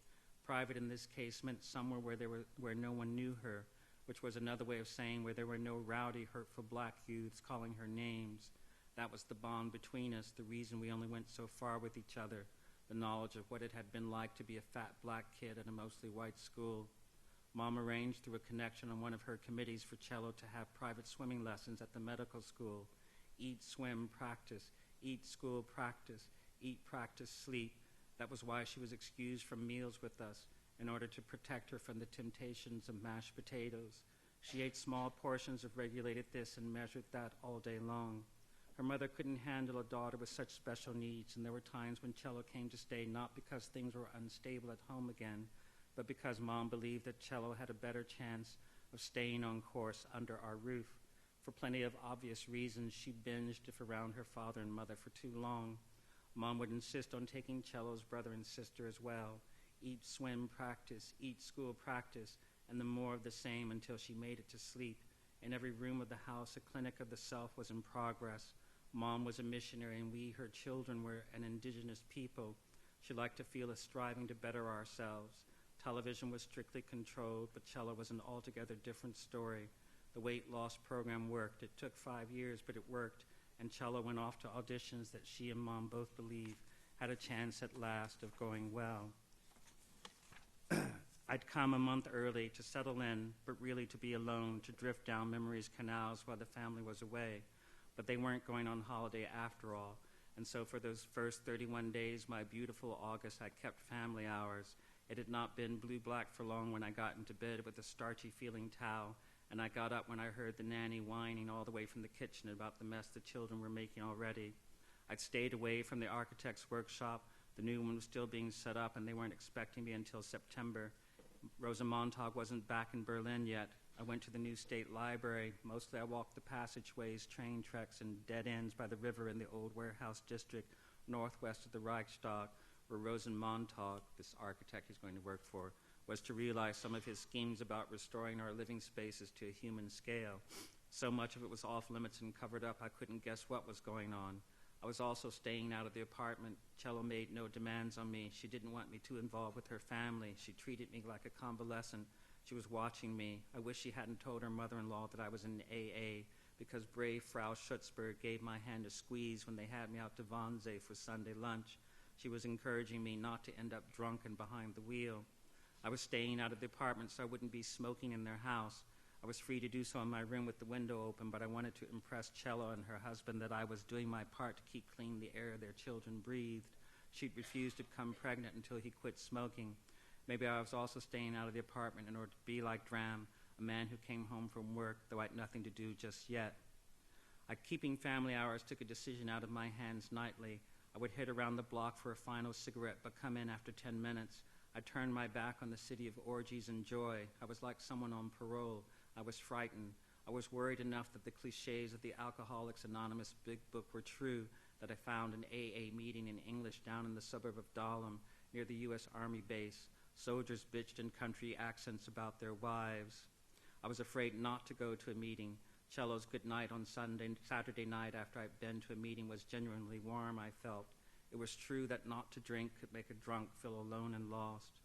Private in this case meant somewhere where no one knew her, which was another way of saying where there were no rowdy, hurtful black youths calling her names. That was the bond between us, the reason we only went so far with each other, the knowledge of what it had been like to be a fat black kid at a mostly white school. Mom arranged through a connection on one of her committees for cello to have private swimming lessons at the medical school. Eat, swim, practice. Eat, school, practice. Eat, practice, sleep. That was why she was excused from meals with us, in order to protect her from the temptations of mashed potatoes. She ate small portions of regulated this and measured that all day long. Her mother couldn't handle a daughter with such special needs, and there were times when cello came to stay not because things were unstable at home again, but because Mom believed that cello had a better chance of staying on course under our roof. For plenty of obvious reasons, she binged if around her father and mother for too long. Mom would insist on taking cello's brother and sister as well. Eat, swim, practice, eat, school, practice, and the more of the same until she made it to sleep. In every room of the house, a clinic of the self was in progress. Mom was a missionary, and we, her children, were an indigenous people. She liked to feel us striving to better ourselves. Television was strictly controlled, but cello was an altogether different story. The weight loss program worked. It took 5 years, but it worked, and cello went off to auditions that she and Mom both believed had a chance at last of going well. I'd come a month early to settle in, but really to be alone, to drift down memory's canals while the family was away. But they weren't going on holiday after all, and so for those first 31 days, my beautiful August, I kept family hours. It had not been blue-black for long when I got into bed with a starchy-feeling towel, and I got up when I heard the nanny whining all the way from the kitchen about the mess the children were making already. I'd stayed away from the architect's workshop. The new one was still being set up, and they weren't expecting me until September. Rosa Montag wasn't back in Berlin yet. I went to the new state library. Mostly I walked the passageways, train tracks, and dead ends by the river in the old warehouse district northwest of the Reichstag, where Rosa Montag, this architect he's going to work for, was to realize some of his schemes about restoring our living spaces to a human scale. So much of it was off limits and covered up I couldn't guess what was going on. I was also staying out of the apartment. Cello made no demands on me. She didn't want me too involved with her family. She treated me like a convalescent. She was watching me. I wish she hadn't told her mother-in-law that I was in AA, because brave Frau Schutzberg gave my hand a squeeze when they had me out to Wannsee for Sunday lunch. She was encouraging me not to end up drunk and behind the wheel. I was staying out of the apartment so I wouldn't be smoking in their house. I was free to do so in my room with the window open, but I wanted to impress Cello and her husband that I was doing my part to keep clean the air their children breathed. She'd refused to become pregnant until he quit smoking. Maybe I was also staying out of the apartment in order to be like Dram, a man who came home from work, though I had nothing to do just yet. Keeping family hours took a decision out of my hands nightly. I would head around the block for a final cigarette, but come in after 10 minutes. I turned my back on the city of orgies and joy. I was like someone on parole. I was frightened. I was worried enough that the cliches of the Alcoholics Anonymous big book were true, that I found an AA meeting in English down in the suburb of Dahlem, near the U.S. Army base. Soldiers bitched in country accents about their wives. I was afraid not to go to a meeting. Cello's good night on Saturday night after I'd been to a meeting was genuinely warm, I felt. It was true that not to drink could make a drunk feel alone and lost.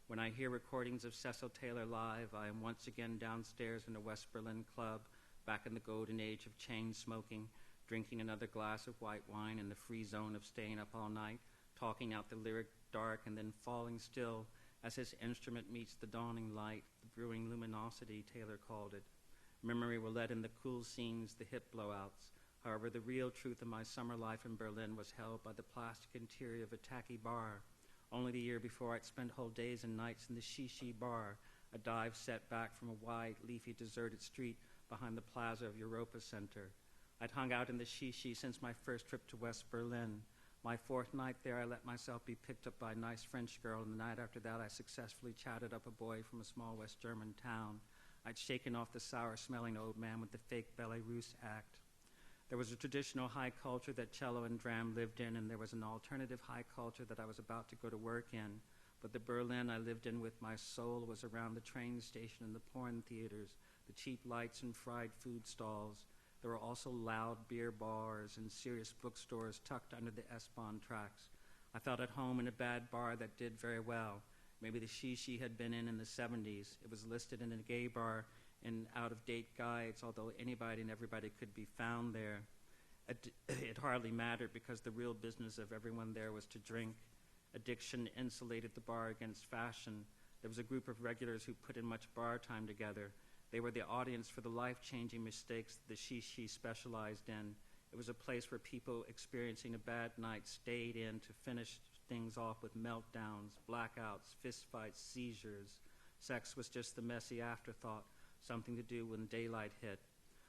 When I hear recordings of Cecil Taylor live, I am once again downstairs in a West Berlin club, back in the golden age of chain smoking, drinking another glass of white wine in the free zone of staying up all night, talking out the lyric dark, and then falling still as his instrument meets the dawning light, the brewing luminosity, Taylor called it. Memory will let in the cool scenes, the hip blowouts. However, the real truth of my summer life in Berlin was held by the plastic interior of a tacky bar. Only the year before, I'd spent whole days and nights in the Shishi bar, a dive set back from a wide, leafy, deserted street behind the plaza of Europa Center. I'd hung out in the Shishi since my first trip to West Berlin. My fourth night there, I let myself be picked up by a nice French girl, and the night after that, I successfully chatted up a boy from a small West German town. I'd shaken off the sour-smelling old man with the fake Belarus act. There was a traditional high culture that cello and dram lived in, and there was an alternative high culture that I was about to go to work in. But the Berlin I lived in with my soul was around the train station and the porn theaters, the cheap lights and fried food stalls. There were also loud beer bars and serious bookstores tucked under the S-Bahn tracks. I felt at home in a bad bar that did very well. Maybe the Shishi had been in the 70s. It was listed in a gay bar in out-of-date guides, although anybody and everybody could be found there. It hardly mattered because the real business of everyone there was to drink. Addiction insulated the bar against fashion. There was a group of regulars who put in much bar time together. They were the audience for the life-changing mistakes the Shishi specialized in. It was a place where people experiencing a bad night stayed in to finish things off with meltdowns, blackouts, fistfights, seizures. Sex was just the messy afterthought, something to do when daylight hit.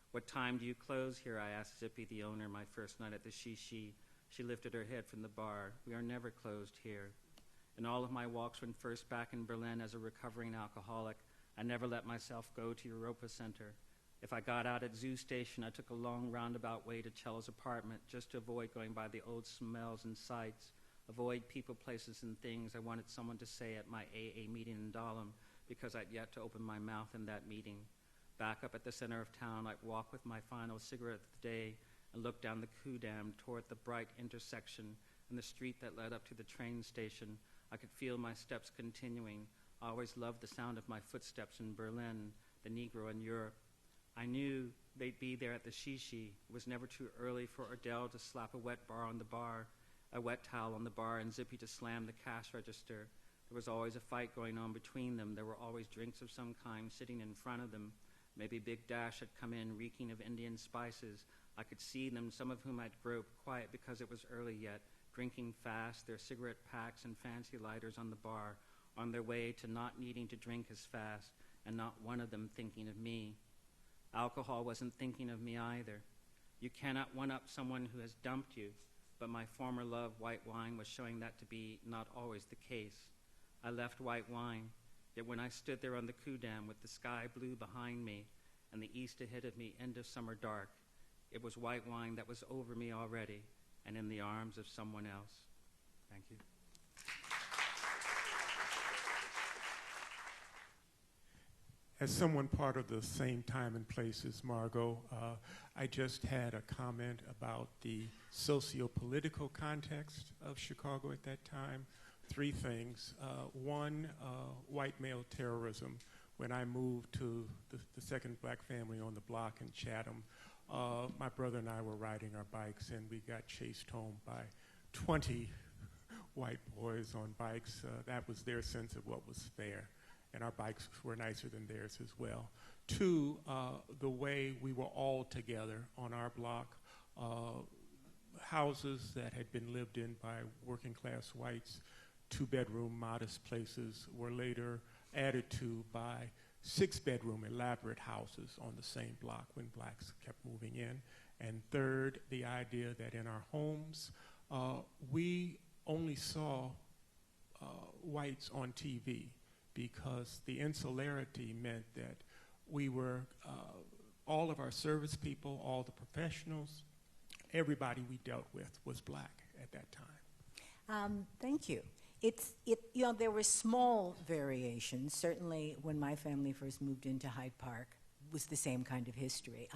"What time do you close here?" I asked Zippy, the owner, my first night at the Shishi. She lifted her head from the bar. "We are never closed here." In all of my walks when first back in Berlin as a recovering alcoholic, I never let myself go to Europa Center. If I got out at Zoo Station, I took a long roundabout way to Cello's apartment just to avoid going by the old smells and sights, avoid people, places, and things I wanted someone to say at my AA meeting in Dahlem because I'd yet to open my mouth in that meeting. Back up at the center of town, I'd walk with my final cigarette of the day and look down the Kudamm toward the bright intersection and the street that led up to the train station. I could feel my steps continuing. I always loved the sound of my footsteps in Berlin, the Negro in Europe. I knew they'd be there at the Shishi. It was never too early for Adele to slap a wet towel on the bar, and Zippy to slam the cash register. There was always a fight going on between them. There were always drinks of some kind sitting in front of them. Maybe Big Dash had come in reeking of Indian spices. I could see them, some of whom I'd groped, quiet because it was early yet, drinking fast, their cigarette packs and fancy lighters on the bar, on their way to not needing to drink as fast, and not one of them thinking of me. Alcohol wasn't thinking of me either. You cannot one-up someone who has dumped you, but my former love, white wine, was showing that to be not always the case. I left white wine, yet when I stood there on the Kudamm with the sky blue behind me and the east ahead of me, end of summer dark, it was white wine that was over me already and in the arms of someone else. Thank you. As someone part of the same time and place as Margo, I just had a comment about the socio-political context of Chicago at that time. Three things. One, white male terrorism. When I moved to the second black family on the block in Chatham, my brother and I were riding our bikes, and we got chased home by 20 white boys on bikes. That was their sense of what was fair. And our bikes were nicer than theirs as well. Two, the way we were all together on our block, houses that had been lived in by working class whites, two-bedroom modest places, were later added to by six-bedroom elaborate houses on the same block when blacks kept moving in. And third, the idea that in our homes, we only saw whites on TV, because the insularity meant that we were, all of our service people, all the professionals, everybody we dealt with was black at that time. Thank you. There were small variations. Certainly when my family first moved into Hyde Park, it was the same kind of history.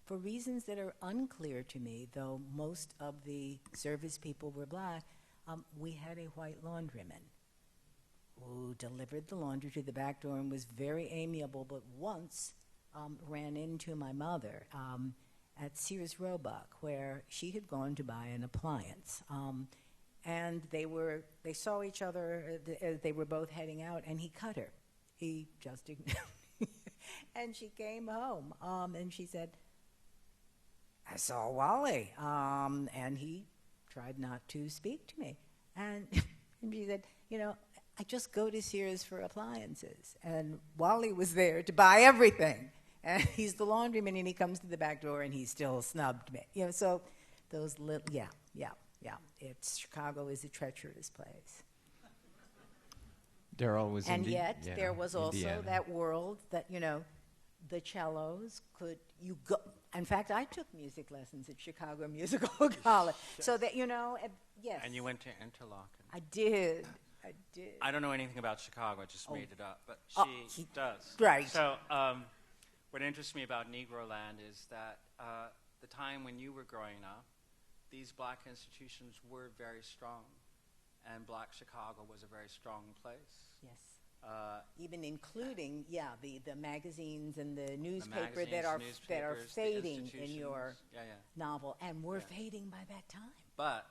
For reasons that are unclear to me, though most of the service people were black, we had a white laundryman who delivered the laundry to the back door and was very amiable, but once ran into my mother at Sears Roebuck, where she had gone to buy an appliance. And they saw each other, they were both heading out, and he cut her. He just ignored and she came home, and she said, "I saw Wally," and he tried not to speak to me. And she said, "I just go to Sears for appliances." And Wally was there to buy everything. And he's the laundryman, and he comes to the back door, and he still snubbed me. So those little, yeah. Yeah, Chicago is a treacherous place. Darryl was And yet, there was also Indiana. that world that, the cellos you go. In fact, I took music lessons at Chicago Musical College. So that, yes. And you went to Interlochen. I did. I don't know anything about Chicago. I just made it up, but she does. Right. So what interests me about Negroland is that the time when you were growing up, these black institutions were very strong, and black Chicago was a very strong place. Yes. Even including, the magazines and the newspaper that are fading in your novel, and were fading by that time. But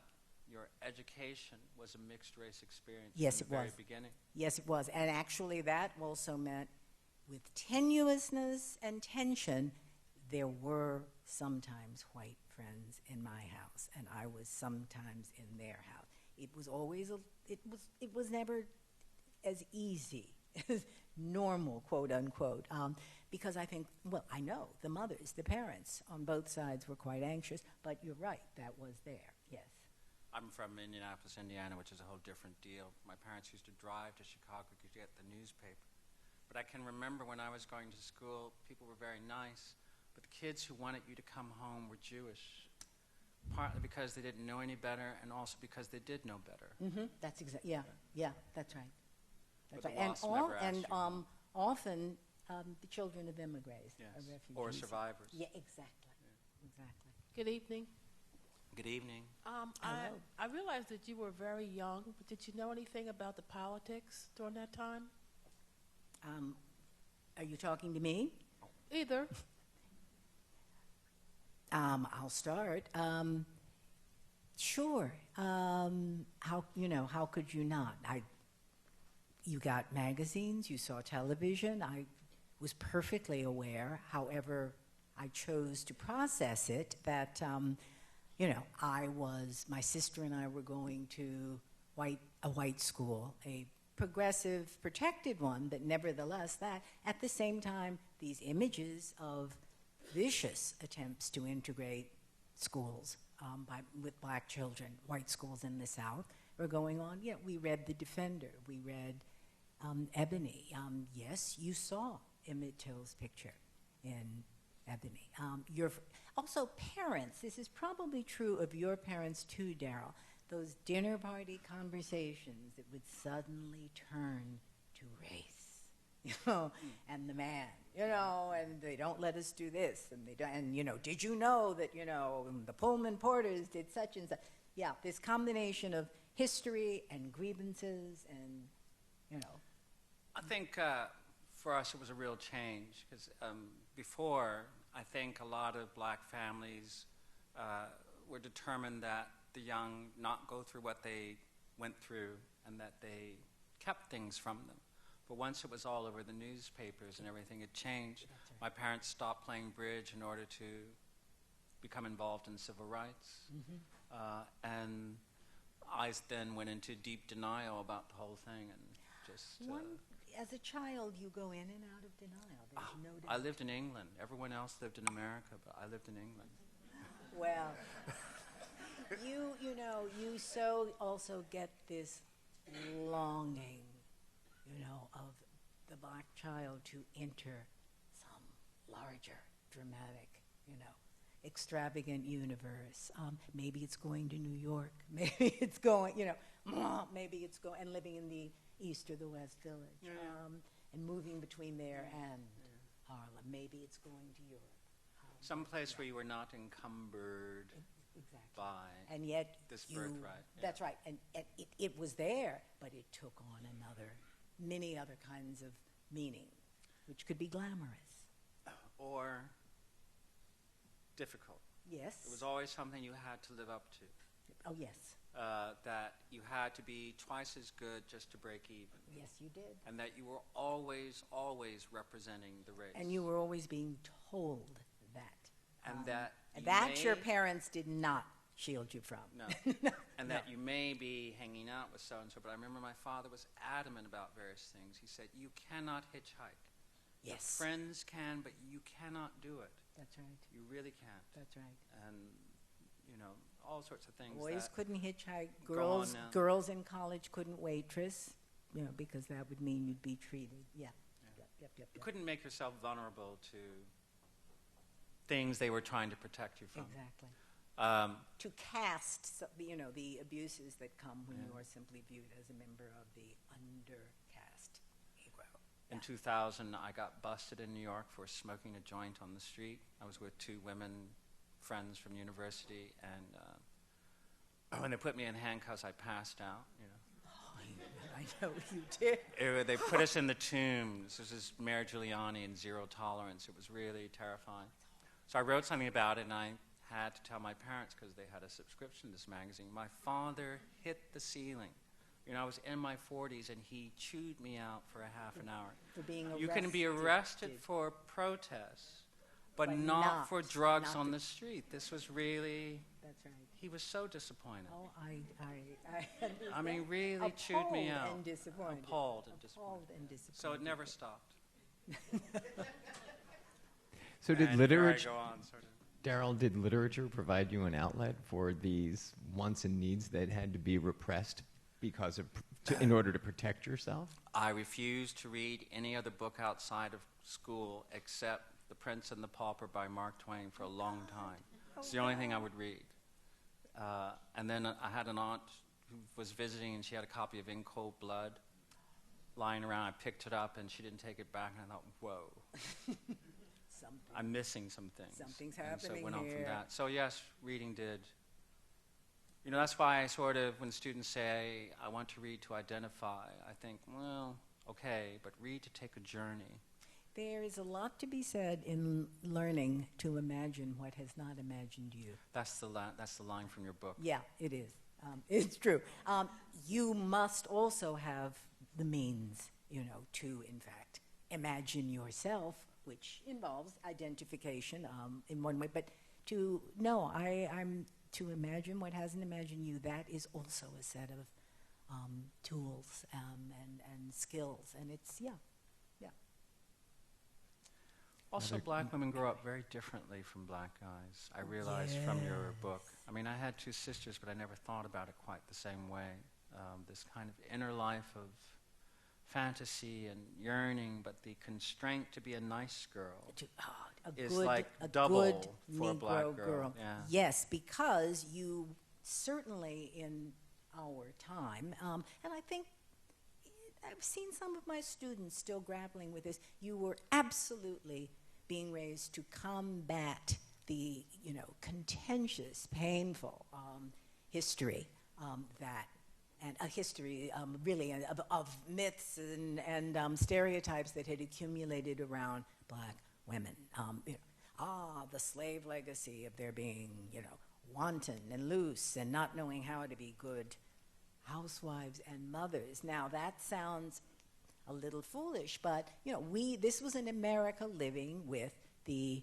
your education was a mixed race experience Yes, from the very beginning. Yes, it was. And actually that also meant with tenuousness and tension, there were sometimes white friends in my house, and I was sometimes in their house. It was always, it was never as easy as normal, quote unquote, because I think, I know the mothers, the parents on both sides were quite anxious, but you're right, that was there, yes. I'm from Indianapolis, Indiana, which is a whole different deal. My parents used to drive to Chicago to get the newspaper. But I can remember when I was going to school, people were very nice, but the kids who wanted you to come home were Jewish, partly because they didn't know any better, and also because they did know better. Mm-hmm. That's exactly, that's right. That's But right. the And, loss never asked you. often the children of immigrants, Yes. of refugees. Or survivors. Yeah, exactly. Exactly. Good evening. Good evening. I realized that you were very young, but did you know anything about the politics during that time? Are you talking to me? Either. I'll start. Sure. How could you not? You got magazines, you saw television. I was perfectly aware, however I chose to process it, that, my sister and I were going to a white school, a progressive, protected one, but nevertheless that, at the same time, these images of vicious attempts to integrate schools with black children, white schools in the South, were going on. Yeah, we read The Defender, we read Ebony. Yes, you saw Emmett Till's picture in Ebony. Also, parents, this is probably true of your parents too, Darryl. Those dinner party conversations that would suddenly turn to race, and the man, and they don't let us do this, and they don't, and did you know that, the Pullman Porters did such and such. Yeah, this combination of history and grievances and, I think for us it was a real change, because before, I think a lot of black families were determined that the young not go through what they went through, and that they kept things from them. But once it was all over the newspapers and everything had changed, right. My parents stopped playing bridge in order to become involved in civil rights. Mm-hmm. And I then went into deep denial about the whole thing, and just... as a child, you go in and out of denial. There's no doubt. I lived in England. Everyone else lived in America, but I lived in England. Well, you so also get this longing, of the black child to enter some larger, dramatic, extravagant universe. Maybe it's going to New York. Maybe it's going, maybe it's going and living in the East or the West Village, and moving between there and Harlem. Maybe it's going to Europe. Some place where you were not encumbered by and yet this birthright. Yeah. That's right. And it was there, but it took on many other kinds of meaning, which could be glamorous. Or difficult. Yes. It was always something you had to live up to. Oh, yes. That you had to be twice as good just to break even. Yes, you did. And that you were always, always representing the race. And you were always being told that. And that your parents did not shield you from. No. And that you may be hanging out with so-and-so, but I remember my father was adamant about various things. He said, you cannot hitchhike. Yes. Your friends can, but you cannot do it. That's right. You really can't. That's right. And, all sorts of things. Boys that couldn't hitchhike. go on now. Girls in college couldn't waitress, because that would mean you'd be treated. Yeah. You couldn't make yourself vulnerable to things they were trying to protect you from. Exactly. Um, To cast, the abuses that come when you are simply viewed as a member of the undercast Negro. In 2000, I got busted in New York for smoking a joint on the street. I was with two women friends from university, and when they put me in handcuffs, I passed out. I know you did. They put us in the Tombs. This is Mayor Giuliani and zero tolerance. It was really terrifying. So I wrote something about it, and I had to tell my parents because they had a subscription to this magazine. My father hit the ceiling. I was in my 40s, and he chewed me out for a half an hour. For being arrested. You can be arrested for protests, but not for drugs on the street. This was really... That's right. He was so disappointed. Oh, I I mean, really chewed me out. And disappointed. Appalled and disappointed. Appalled and disappointed. So it never stopped. So did And literature, here I go on, sort of. Darryl, did literature provide you an outlet for these wants and needs that had to be repressed because of, in order to protect yourself? I refused to read any other book outside of school except The Prince and the Pauper by Mark Twain for a long time. It's the only thing I would read. And then I had an aunt who was visiting, and she had a copy of In Cold Blood lying around. I picked it up, and she didn't take it back, and I thought, whoa. I'm missing some things. Something's and so happening it went on here. from that. So yes, reading did. That's why I sort of, when students say, I want to read to identify, I think, well, okay, but read to take a journey. There is a lot to be said in learning to imagine what has not imagined you. That's the line from your book. Yeah, it is. It's true. You must also have the means, to, in fact, imagine yourself, which involves identification in one way. But I'm to imagine what hasn't imagined you, that is also a set of tools and skills. And it's, yeah. Also, black women grow up very differently from black guys. I realized from your book. I mean, I had two sisters, but I never thought about it quite the same way. This kind of inner life of fantasy and yearning, but the constraint to be a nice girl is like double for a black girl. Yeah. Yes, because you certainly in our time, and I think I've seen some of my students still grappling with this, you were absolutely being raised to combat the, contentious, painful history and a history really of myths and stereotypes that had accumulated around black women. The slave legacy of their being, wanton and loose and not knowing how to be good housewives and mothers. Now that sounds a little foolish, but this was an America living with the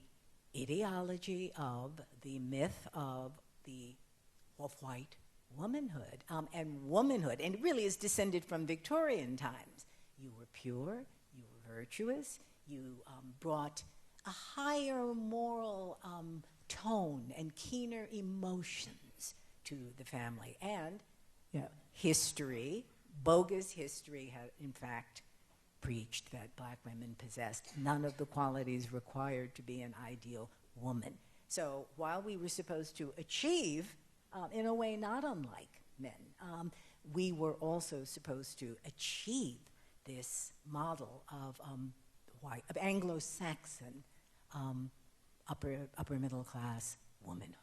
ideology of the myth of white womanhood and womanhood, and it really is descended from Victorian times. You were pure, you were virtuous, you brought a higher moral tone and keener emotions to the family, and history, bogus history, had in fact preached that black women possessed none of the qualities required to be an ideal woman. So while we were supposed to achieve, in a way not unlike men, we were also supposed to achieve this model of Anglo-Saxon upper middle class womanhood.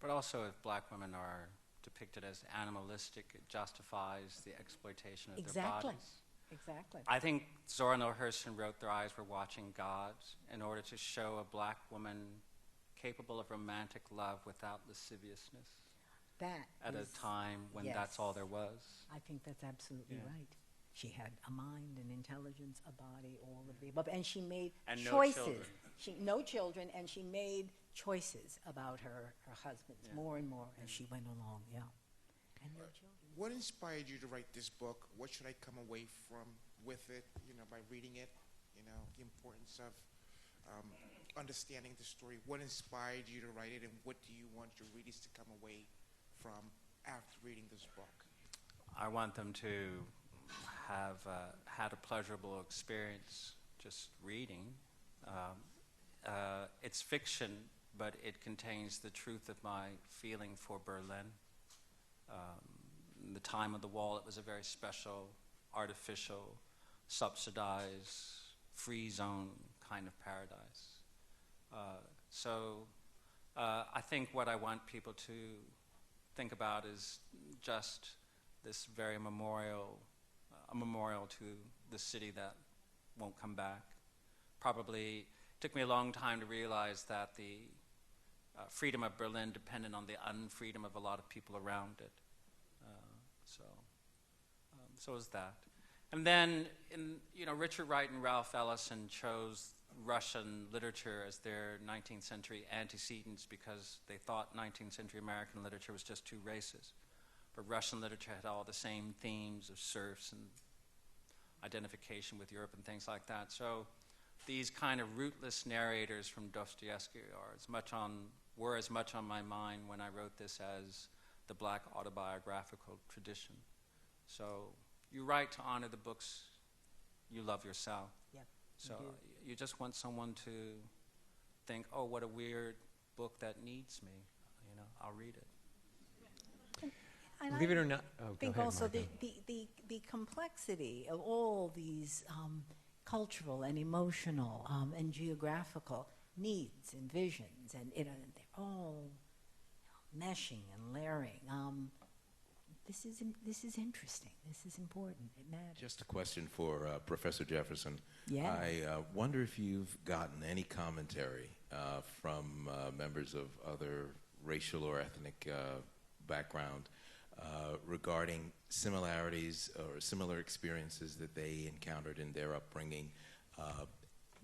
But also, if black women are depicted as animalistic, it justifies the exploitation of their bodies. Exactly. I think Zora Neale Hurston wrote Their Eyes Were Watching God in order to show a black woman capable of romantic love without lasciviousness. At a time when that's all there was. I think that's absolutely right. She had a mind, an intelligence, a body, all of the above. And she made choices. No children, and she made choices about her husbands more and more as she went along, And no children. What inspired you to write this book? What should I come away from with it, by reading it? The importance of understanding the story. What inspired you to write it, and what do you want your readers to come away from after reading this book? I want them to have had a pleasurable experience just reading. It's fiction, but it contains the truth of my feeling for Berlin. In the time of the wall, it was a very special, artificial, subsidized, free zone kind of paradise. So I think what I want people to think about is just this very a memorial to the city that won't come back. Probably took me a long time to realize that the freedom of Berlin depended on the unfreedom of a lot of people around it. So is that. And then, Richard Wright and Ralph Ellison chose Russian literature as their 19th century antecedents because they thought 19th century American literature was just too racist. But Russian literature had all the same themes of serfs and identification with Europe and things like that. So these kind of rootless narrators from Dostoevsky were as much on my mind when I wrote this as the Black autobiographical tradition. So you write to honor the books you love yourself. Yep, so you just want someone to think, oh, what a weird book that needs me. I'll read it. And Believe it or not, I think go ahead, also Margo. the complexity of all these cultural and emotional and geographical needs and visions, and they're all meshing and layering. This is interesting. This is important. It matters. Just a question for Professor Jefferson. Yeah. I wonder if you've gotten any commentary from members of other racial or ethnic background regarding similarities or similar experiences that they encountered in their upbringing,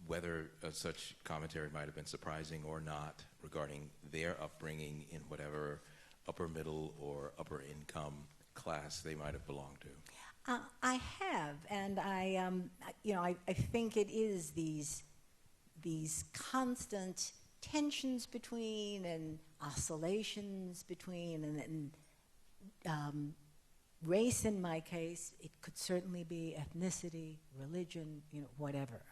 whether such commentary might have been surprising or not regarding their upbringing in whatever upper middle or upper income class they might have belonged to. I have, and I think it is these constant tensions between and oscillations between, and race in my case. It could certainly be ethnicity, religion, whatever,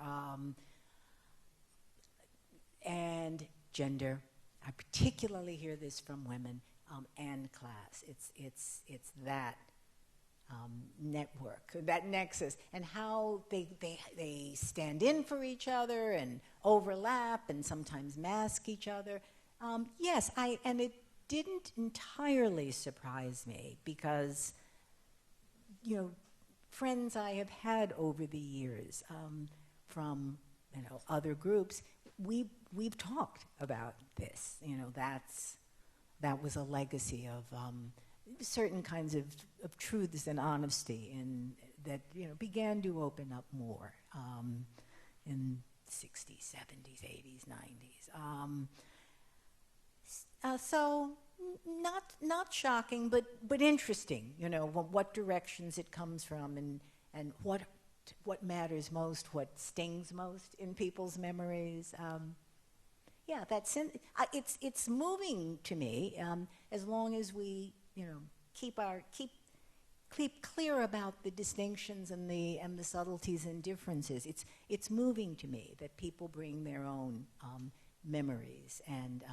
and gender. I particularly hear this from women. And class. It's that network, that nexus, and how they stand in for each other and overlap and sometimes mask each other. Yes, and it didn't entirely surprise me because, friends I have had over the years from other groups, we've talked about this. That was a legacy of certain kinds of truths and honesty, and that began to open up more in 60s, 70s, 80s, 90s. So not shocking, but interesting. What directions it comes from, and what matters most, what stings most in people's memories. Yeah, it's moving to me as long as we keep clear about the distinctions and the subtleties and differences. It's moving to me that people bring their own memories and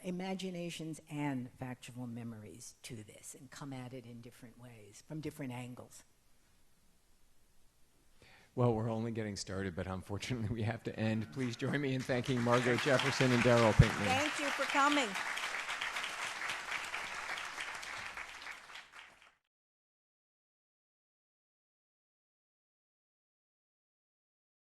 imaginations and factual memories to this and come at it in different ways from different angles. Well, we're only getting started, but unfortunately we have to end. Please join me in thanking Margo Jefferson and Darryl Pinckney. Thank you for coming.